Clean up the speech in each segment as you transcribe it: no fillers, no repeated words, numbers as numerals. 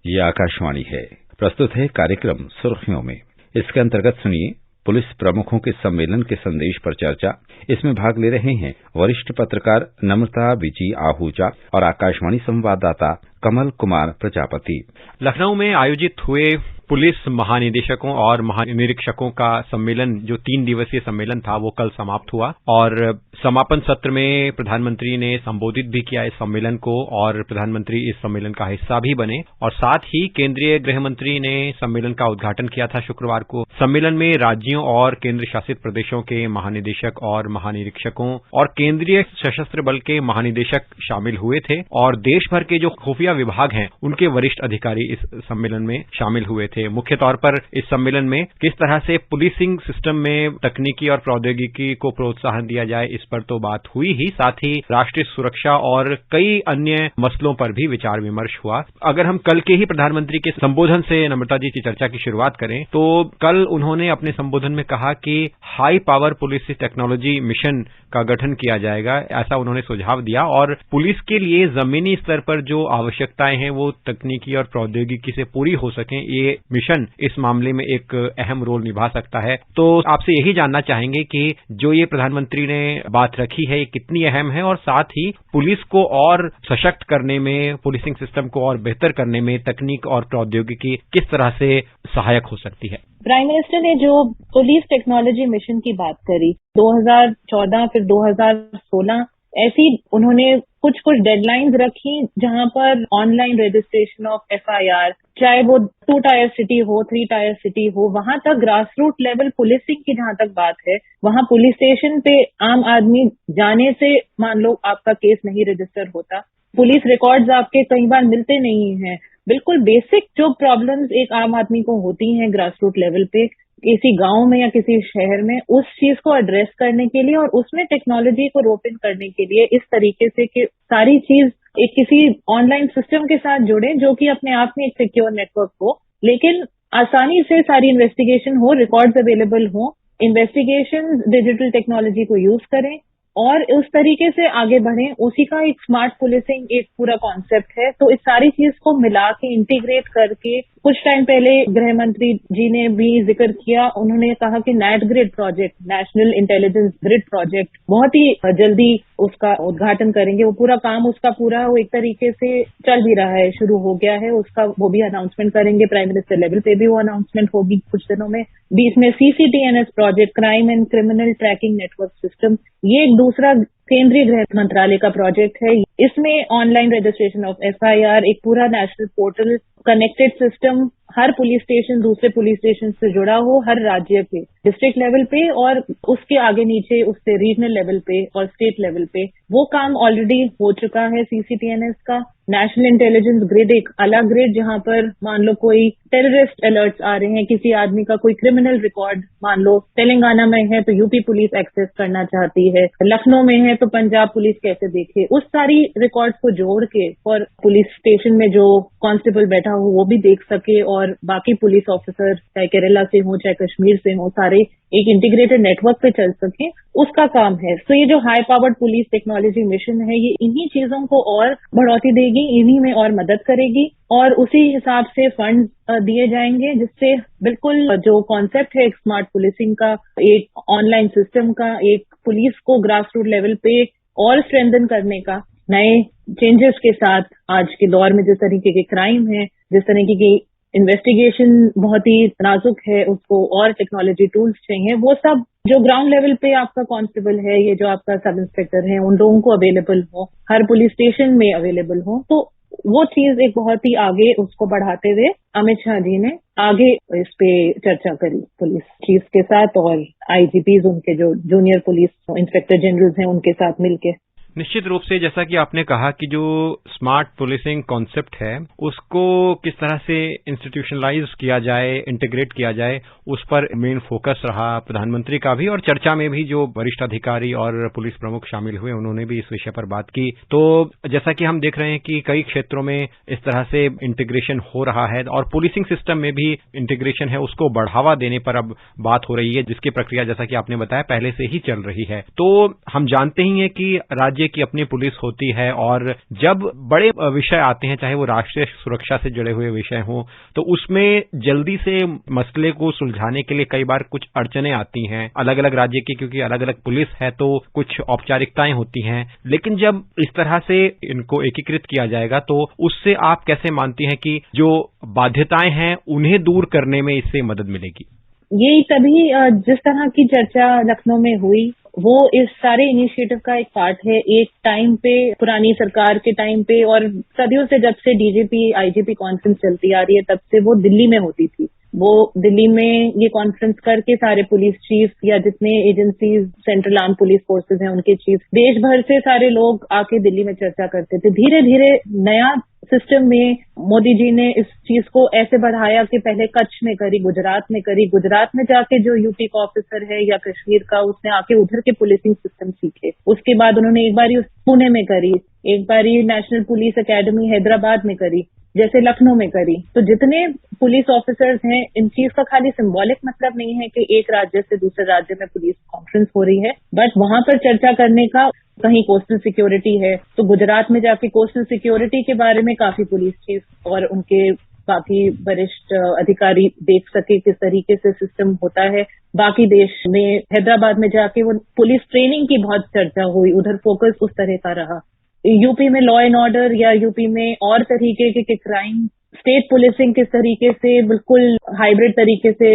ये आकाशवाणी है। प्रस्तुत है कार्यक्रम सुर्खियों में। इसके अंतर्गत सुनिए पुलिस प्रमुखों के सम्मेलन के संदेश पर चर्चा। इसमें भाग ले रहे हैं वरिष्ठ पत्रकार नम्रता विजी आहूजा और आकाशवाणी संवाददाता कमल कुमार प्रजापति। लखनऊ में आयोजित हुए पुलिस महानिदेशकों और महानिरीक्षकों का सम्मेलन, जो 3 दिवसीय सम्मेलन था, वो कल समाप्त हुआ और समापन सत्र में प्रधानमंत्री ने संबोधित भी किया इस सम्मेलन को और प्रधानमंत्री इस सम्मेलन का हिस्सा भी बने और साथ ही केंद्रीय गृह मंत्री ने सम्मेलन का उद्घाटन किया था शुक्रवार को। सम्मेलन में राज्यों और केंद्र शासित प्रदेशों के महानिदेशक और महानिरीक्षकों और केंद्रीय सशस्त्र बल के महानिदेशक शामिल हुए थे और देश भर के जो खुफिया विभाग हैं उनके वरिष्ठ अधिकारी इस सम्मेलन में शामिल हुए थे। मुख्य तौर पर इस सम्मेलन में किस तरह से पुलिसिंग सिस्टम में तकनीकी और प्रौद्योगिकी को प्रोत्साहन दिया जाए, इस पर तो बात हुई ही, साथ ही राष्ट्रीय सुरक्षा और कई अन्य मसलों पर भी विचार विमर्श हुआ। अगर हम कल के ही प्रधानमंत्री के संबोधन से नम्रता जी की चर्चा की शुरुआत करें तो कल उन्होंने अपने संबोधन में कहा कि high power police technology mission का गठन किया जाएगा, ऐसा उन्होंने सुझाव दिया और पुलिस के लिए जमीनी स्तर पर जो आवश्यकताएं हैं वो तकनीकी और प्रौद्योगिकी से पूरी हो सकें, ये मिशन इस मामले में एक अहम रोल निभा सकता है। तो आपसे यही जानना चाहेंगे कि जो ये प्रधानमंत्री ने बात रखी है ये कितनी अहम है और साथ ही पुलिस को और सशक्त करने में, पुलिसिंग सिस्टम को और बेहतर करने में तकनीक और प्रौद्योगिकी किस तरह से सहायक हो सकती है। प्राइम मिनिस्टर ने जो पुलिस टेक्नोलॉजी मिशन की बात करी 2014 फिर 2016, ऐसी उन्होंने कुछ डेडलाइंस रखी जहां पर ऑनलाइन रजिस्ट्रेशन ऑफ FIR, चाहे वो 2 टायर सिटी हो, 3 टायर सिटी हो, वहां तक ग्रास रूट लेवल पुलिसिंग की जहां तक बात है, वहां पुलिस स्टेशन पे आम आदमी जाने से मान लो आपका केस नहीं रजिस्टर होता, पुलिस रिकॉर्ड्स आपके कई बार मिलते नहीं हैं। बिल्कुल बेसिक जो प्रॉब्लम्स एक आम आदमी को होती हैं ग्रास रूट लेवल पे किसी गांव में या किसी शहर में, उस चीज को एड्रेस करने के लिए और उसमें टेक्नोलॉजी को रोप इन करने के लिए इस तरीके से कि सारी चीज एक किसी ऑनलाइन सिस्टम के साथ जुड़े जो कि अपने आप में एक सिक्योर नेटवर्क हो, लेकिन आसानी से सारी इन्वेस्टिगेशन हो, रिकॉर्ड्स अवेलेबल हो, इन्वेस्टिगेशन डिजिटल टेक्नोलॉजी को यूज करें और उस तरीके से आगे बढ़ें। उसी का एक स्मार्ट पुलिसिंग एक पूरा कॉन्सेप्ट है। तो इस सारी चीज को मिला के इंटीग्रेट करके कुछ टाइम पहले गृह मंत्री जी ने भी जिक्र किया, उन्होंने कहा कि NATGRID project, national intelligence grid project, बहुत ही जल्दी उसका उद्घाटन करेंगे। वो पूरा काम उसका पूरा वो एक तरीके से चल भी रहा है, शुरू हो गया है उसका, वो भी अनाउंसमेंट करेंगे। प्राइम मिनिस्टर लेवल पे भी वो अनाउंसमेंट होगी कुछ दिनों में। बीच में CCTNS project, crime and criminal tracking network system, ये एक दूसरा केंद्रीय गृह मंत्रालय का प्रोजेक्ट है। इसमें ऑनलाइन रजिस्ट्रेशन ऑफ FIR, एक पूरा नेशनल पोर्टल, कनेक्टेड सिस्टम, हर पुलिस स्टेशन दूसरे पुलिस स्टेशन से जुड़ा हो, हर राज्य पे, डिस्ट्रिक्ट लेवल पे और उसके आगे नीचे उससे रीजनल लेवल पे और स्टेट लेवल पे, वो काम ऑलरेडी हो चुका है CCTNS का। नेशनल इंटेलिजेंस ग्रिड एक अलग ग्रिड, जहां पर मान लो कोई टेररिस्ट अलर्ट्स आ रहे हैं, किसी आदमी का कोई क्रिमिनल रिकॉर्ड मान लो तेलंगाना में है तो यूपी पुलिस एक्सेस करना चाहती है, लखनऊ में है तो पंजाब पुलिस कैसे देखे, उस सारी रिकॉर्ड्स को जोड़ के और पुलिस स्टेशन में जो कांस्टेबल बैठा हो वो भी देख सके और बाकी पुलिस ऑफिसर चाहे केरला से हो चाहे कश्मीर से हो, सारे एक इंटीग्रेटेड नेटवर्क पे चल सके, उसका काम है। तो ये जो high powered police technology mission है, ये इन्हीं चीजों को और बढ़ोतरी देगी, इन्हीं में और मदद करेगी और उसी हिसाब से फंड दिए जाएंगे, जिससे बिल्कुल जो कॉन्सेप्ट है एक स्मार्ट पुलिसिंग का, एक ऑनलाइन सिस्टम का, एक पुलिस को ग्रास रूट लेवल पे और स्ट्रेंथन करने का, नए चेंजेस के साथ आज के दौर में जिस तरीके के क्राइम है, जिस तरीके की इन्वेस्टिगेशन बहुत ही नाजुक है, उसको और टेक्नोलॉजी टूल्स चाहिए, वो सब जो ग्राउंड लेवल पे आपका कांस्टेबल है, ये जो आपका सब इंस्पेक्टर है, उन लोगों को अवेलेबल हो, हर पुलिस स्टेशन में अवेलेबल हो। तो वो चीज एक बहुत ही आगे उसको बढ़ाते हुए अमित शाह जी ने आगे इस पे चर्चा करी पुलिस चीफ के साथ और IGPs, उनके जो जूनियर पुलिस इंस्पेक्टर जनरल्स हैं, उनके साथ मिलके। निश्चित रूप से जैसा कि आपने कहा कि जो स्मार्ट पुलिसिंग कॉन्सेप्ट है उसको किस तरह से इंस्टीट्यूशनलाइज किया जाए, इंटीग्रेट किया जाए, उस पर मेन फोकस रहा प्रधानमंत्री का भी और चर्चा में भी जो वरिष्ठ अधिकारी और पुलिस प्रमुख शामिल हुए उन्होंने भी इस विषय पर बात की। तो जैसा कि हम देख रहे हैं कि कई क्षेत्रों में इस तरह से इंटीग्रेशन हो रहा है और पुलिसिंग सिस्टम में भी इंटीग्रेशन है, उसको बढ़ावा देने पर अब बात हो रही है, जिसकी प्रक्रिया जैसा कि आपने बताया पहले से ही चल रही है। तो हम जानते ही हैं कि राज्य राज्य की अपनी पुलिस होती है और जब बड़े विषय आते हैं, चाहे वो राष्ट्रीय सुरक्षा से जुड़े हुए विषय हों, तो उसमें जल्दी से मसले को सुलझाने के लिए कई बार कुछ अड़चने आती हैं। अलग अलग राज्य की क्योंकि अलग अलग पुलिस है तो कुछ औपचारिकताएं होती हैं, लेकिन जब इस तरह से इनको एकीकृत किया जाएगा तो उससे आप कैसे मानती हैं कि जो बाध्यताएं हैं उन्हें दूर करने में इससे मदद मिलेगी? यही तभी जिस तरह की चर्चा लखनऊ में हुई वो इस सारे इनिशिएटिव का एक पार्ट है। एक टाइम पे पुरानी सरकार के टाइम पे और सदियों से जब से डीजीपी आईजीपी कॉन्फ्रेंस चलती आ रही है तब से वो दिल्ली में होती थी। वो दिल्ली में ये कॉन्फ्रेंस करके सारे पुलिस चीफ या जितने agencies central arm police forces हैं उनके चीफ देश भर से सारे लोग आके दिल्ली में चर्चा करते थे। धीरे धीरे नया सिस्टम में मोदी जी ने इस चीज को ऐसे बढ़ाया कि पहले कच्छ में करी, गुजरात में करी, गुजरात में जाके जो यूपी का ऑफिसर है या कश्मीर का उसने आके उधर के पुलिसिंग सिस्टम सीखे। उसके बाद उन्होंने एक बारी पुणे में करी, एक बारी नेशनल पुलिस एकेडमी हैदराबाद में करी, जैसे लखनऊ में करी। तो जितने पुलिस ऑफिसर्स हैं इन चीज का खाली सिंबॉलिक मतलब नहीं है कि एक राज्य से दूसरे राज्य में पुलिस कॉन्फ्रेंस हो रही है, बट वहां पर चर्चा करने का कहीं कोस्टल सिक्योरिटी है तो गुजरात में जाके कोस्टल सिक्योरिटी के बारे में काफी पुलिस चीफ और उनके बाकी वरिष्ठ अधिकारी देख सके किस तरीके से सिस्टम होता है। बाकी देश में हैदराबाद में जाके वो पुलिस ट्रेनिंग की बहुत चर्चा हुई, उधर फोकस उस तरह का रहा। यूपी में लॉ एंड ऑर्डर या यूपी में और तरीके के क्राइम, स्टेट पुलिसिंग किस तरीके से बिल्कुल हाइब्रिड तरीके से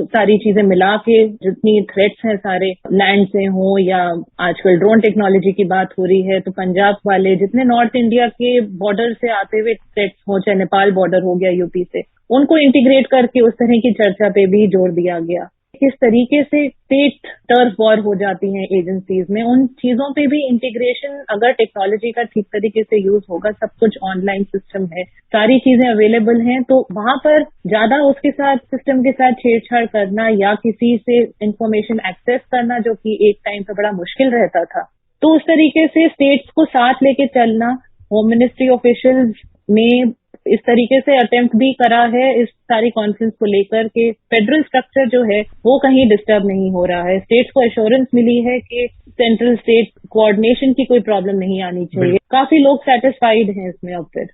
सारी चीजें मिला के जितनी थ्रेट्स हैं सारे लैंड से हो या आजकल ड्रोन टेक्नोलॉजी की बात हो रही है तो पंजाब वाले जितने नॉर्थ इंडिया के बॉर्डर से आते हुए थ्रेट्स हो, चाहे नेपाल बॉर्डर हो गया यूपी से, उनको इंटीग्रेट करके उस तरह की चर्चा पे भी जोर दिया गया। किस तरीके से स्टेट टर्फ वॉर हो जाती हैं एजेंसीज में, उन चीजों पे भी इंटीग्रेशन अगर टेक्नोलॉजी का ठीक तरीके से यूज होगा, सब कुछ ऑनलाइन सिस्टम है, सारी चीजें अवेलेबल हैं, तो वहां पर ज्यादा उसके साथ सिस्टम के साथ छेड़छाड़ करना या किसी से इंफॉर्मेशन एक्सेस करना जो कि एक टाइम पे बड़ा मुश्किल रहता था, तो उस तरीके से स्टेट्स को साथ लेके चलना होम मिनिस्ट्री ऑफिशियल्स में इस तरीके से अटेम्प्ट भी करा है इस सारी कॉन्फ्रेंस को लेकर के फेडरल स्ट्रक्चर जो है वो कहीं डिस्टर्ब नहीं हो रहा है। स्टेट्स को एश्योरेंस मिली है कि सेंट्रल स्टेट कोऑर्डिनेशन की कोई प्रॉब्लम नहीं आनी चाहिए। काफी लोग सेटिस्फाइड हैं इसमें अब फिर,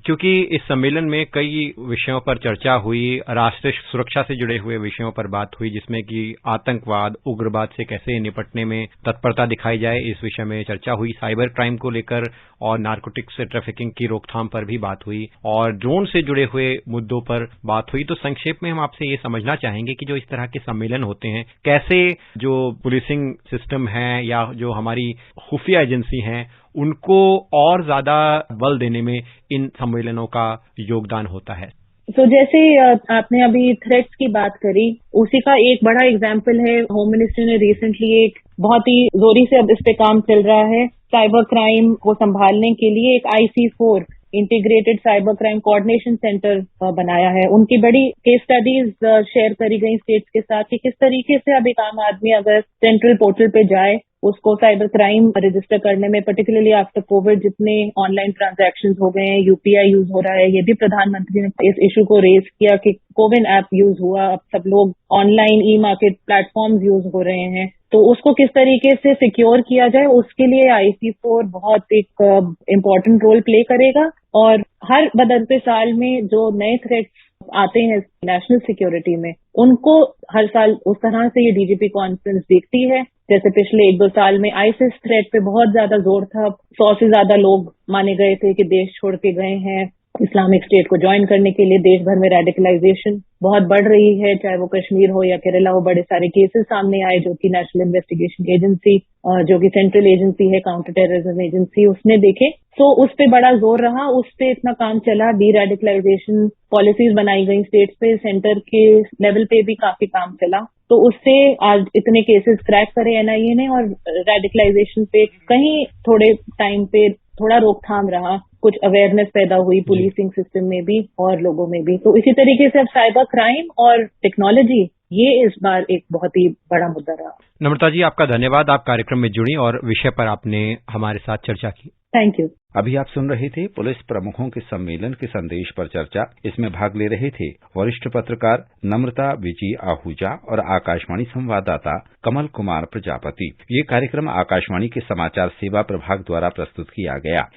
क्योंकि इस सम्मेलन में कई विषयों पर चर्चा हुई, राष्ट्रीय सुरक्षा से जुड़े हुए विषयों पर बात हुई, जिसमें कि आतंकवाद, उग्रवाद से कैसे निपटने में तत्परता दिखाई जाए इस विषय में चर्चा हुई, साइबर क्राइम को लेकर और नारकोटिक्स से ट्रैफिकिंग की रोकथाम पर भी बात हुई और ड्रोन से जुड़े हुए मुद्दों पर बात हुई। तो संक्षेप में हम आपसे ये समझना चाहेंगे कि जो इस तरह के सम्मेलन होते हैं कैसे जो पुलिसिंग सिस्टम है या जो हमारी खुफिया एजेंसी हैं उनको और ज्यादा बल देने में इन सम्मेलनों का योगदान होता है। तो जैसे आपने अभी थ्रेट्स की बात करी, उसी का एक बड़ा एग्जाम्पल है, होम मिनिस्ट्री ने रिसेंटली एक बहुत ही जोरी से अब इस पे काम चल रहा है, साइबर क्राइम को संभालने के लिए एक IC4 integrated cyber crime coordination centre बनाया है। उनकी बड़ी केस स्टडीज शेयर करी गई स्टेट्स के साथ कि किस तरीके से अब एक आम आदमी अगर सेंट्रल पोर्टल पे जाए उसको साइबर क्राइम रजिस्टर करने में, पर्टिकुलरली आफ्टर कोविड जितने ऑनलाइन ट्रांजैक्शंस हो गए हैं, यूपीआई यूज हो रहा है, ये भी प्रधानमंत्री ने इस इशू को रेज किया कि कोविन ऐप यूज हुआ, अब सब लोग ऑनलाइन ई मार्केट प्लेटफॉर्म्स यूज हो रहे हैं, तो उसको किस तरीके से सिक्योर किया जाए उसके लिए IC4 बहुत एक इम्पोर्टेंट रोल प्ले करेगा। और हर बदलते साल में जो नए थ्रेट्स आते हैं नेशनल सिक्योरिटी में उनको हर साल उस तरह से ये डीजीपी कॉन्फ्रेंस देखती है। जैसे पिछले 1-2 साल में आईसिस थ्रेट पे बहुत ज्यादा जोर था, 100 से ज्यादा लोग माने गए थे कि देश छोड़ के गए हैं इस्लामिक स्टेट को ज्वाइन करने के लिए। देश भर में रेडिकलाइजेशन बहुत बढ़ रही है, चाहे वो कश्मीर हो या केरला हो, बड़े सारे केसेस सामने आए जो कि नेशनल इन्वेस्टिगेशन एजेंसी जो कि सेंट्रल एजेंसी है, काउंटर टेररिज्म एजेंसी, उसने देखे, तो उस पे बड़ा जोर रहा, उस पे इतना काम चला, डी रेडिकलाइजेशन पॉलिसीज बनाई गई स्टेट्स पे, सेंटर के लेवल पे भी काफी काम चला, तो उससे आज इतने केसेस क्रैक करे एनआईए ने और रेडिकलाइजेशन पे कहीं थोड़े टाइम पे थोड़ा रोकथाम रहा, कुछ अवेयरनेस पैदा हुई पुलिसिंग सिस्टम में भी और लोगों में भी। तो इसी तरीके से अब साइबर क्राइम और टेक्नोलॉजी ये इस बार एक बहुत ही बड़ा मुद्दा रहा। नम्रता जी, आपका धन्यवाद। आप कार्यक्रम में जुड़ी और विषय पर आपने हमारे साथ चर्चा की। Thank you. अभी आप सुन रहे थे पुलिस प्रमुखों के सम्मेलन के संदेश पर चर्चा। इसमें भाग ले रहे थे वरिष्ठ पत्रकार नम्रता विजी आहूजा और आकाशवाणी संवाददाता कमल कुमार प्रजापति। ये कार्यक्रम आकाशवाणी के समाचार सेवा प्रभाग द्वारा प्रस्तुत किया गया।